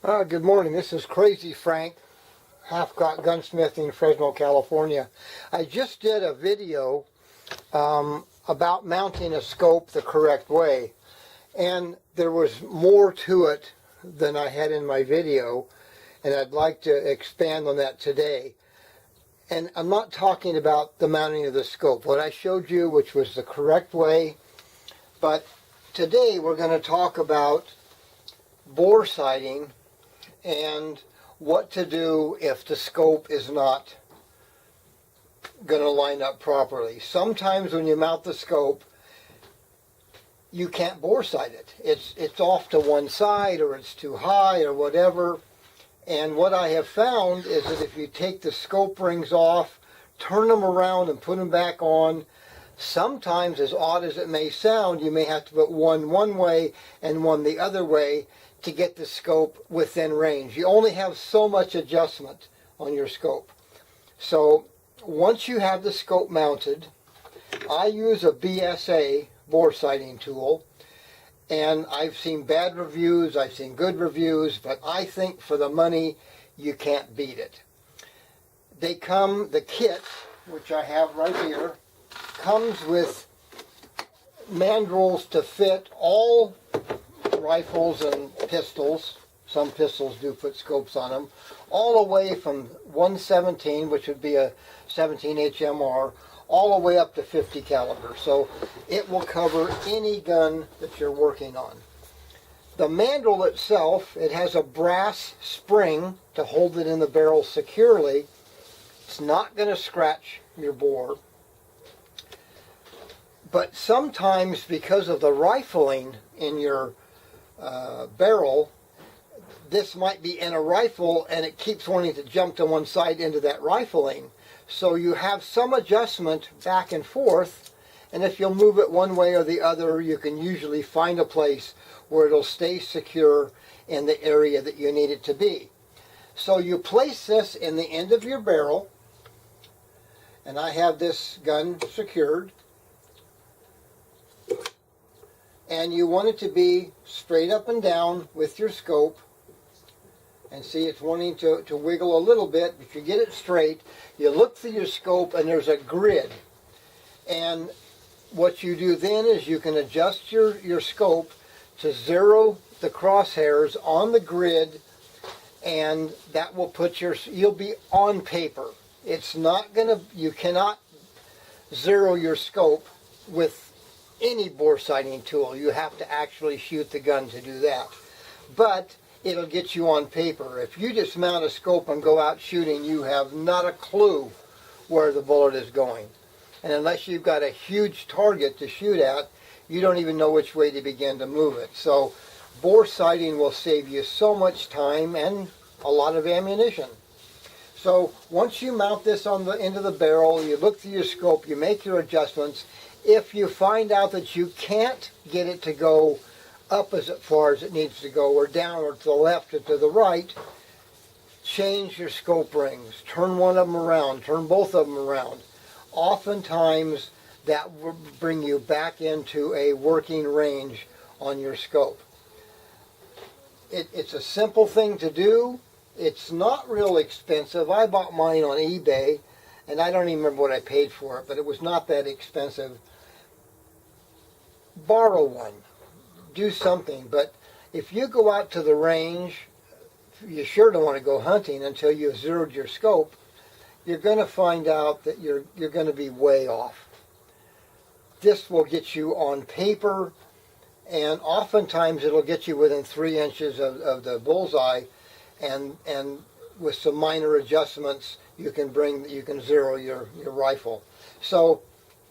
Good morning. This is Crazy Frank, Half-Cock Gunsmithing, Fresno, California. I just did a video about mounting a scope the correct way, and there was more to it than I had in my video, and I'd like to expand on that today. And I'm not talking about the mounting of the scope. What I showed you, which was the correct way, but today we're going to talk about bore sighting and what to do if the scope is not going to line up properly. Sometimes when you mount the scope, you can't bore sight it. It's off to one side, or it's too high, or whatever. And what I have found is that if you take the scope rings off, turn them around and put them back on, sometimes, as odd as it may sound, you may have to put one way and one the other way to get the scope within range. You only have so much adjustment on your scope. So once you have the scope mounted, I use a BSA bore sighting tool, and I've seen bad reviews, I've seen good reviews, but I think for the money you can't beat it. The kit, which I have right here, comes with mandrels to fit all rifles and pistols. Some pistols do put scopes on them, all the way from 117, which would be a 17 HMR, all the way up to 50 caliber. So it will cover any gun that you're working on. The mandrel itself, it has a brass spring to hold it in the barrel securely. It's not going to scratch your bore. But sometimes, because of the rifling in your barrel, this might be in a rifle and it keeps wanting to jump to one side into that rifling. So you have some adjustment back and forth, and if you'll move it one way or the other, you can usually find a place where it'll stay secure in the area that you need it to be. So you place this in the end of your barrel, and I have this gun secured, and you want it to be straight up and down with your scope. And see, it's wanting to wiggle a little bit. If you get it straight, you look through your scope and there's a grid. And what you do then is you can adjust your scope to zero the crosshairs on the grid, and that will put you'll be on paper. It's not gonna, you cannot zero your scope with any bore sighting tool. You have to actually shoot the gun to do that. But it'll get you on paper. If you just mount a scope and go out shooting, you have not a clue where the bullet is going. And unless you've got a huge target to shoot at, you don't even know which way to begin to move it. So bore sighting will save you so much time and a lot of ammunition. So once you mount this on the end of the barrel, you look through your scope, you make your adjustments. If you find out that you can't get it to go up as far as it needs to go, or down, or to the left, or to the right, change your scope rings. Turn one of them around, turn both of them around. Oftentimes that will bring you back into a working range on your scope. It's a simple thing to do. It's not real expensive. I bought mine on eBay, and I don't even remember what I paid for it, but it was not that expensive. Borrow one. Do something. But if you go out to the range, you sure don't want to go hunting until you've zeroed your scope. You're going to find out that you're going to be way off. This will get you on paper, and oftentimes it'll get you within 3 inches of the bullseye, and with some minor adjustments you can zero your rifle. So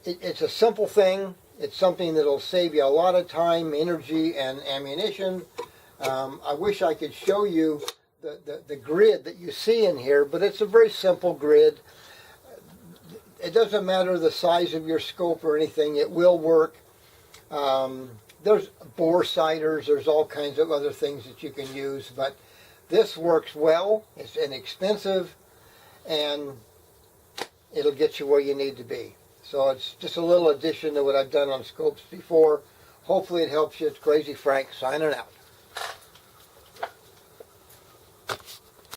it's a simple thing. It's something that'll save you a lot of time, energy, and ammunition. I wish I could show you the grid that you see in here, but it's a very simple grid. It doesn't matter the size of your scope or anything, it will work. There's bore sighters, there's all kinds of other things that you can use, but this works well. It's inexpensive, and it'll get you where you need to be. So it's just a little addition to what I've done on scopes before. Hopefully it helps you. It's Crazy Frank signing out.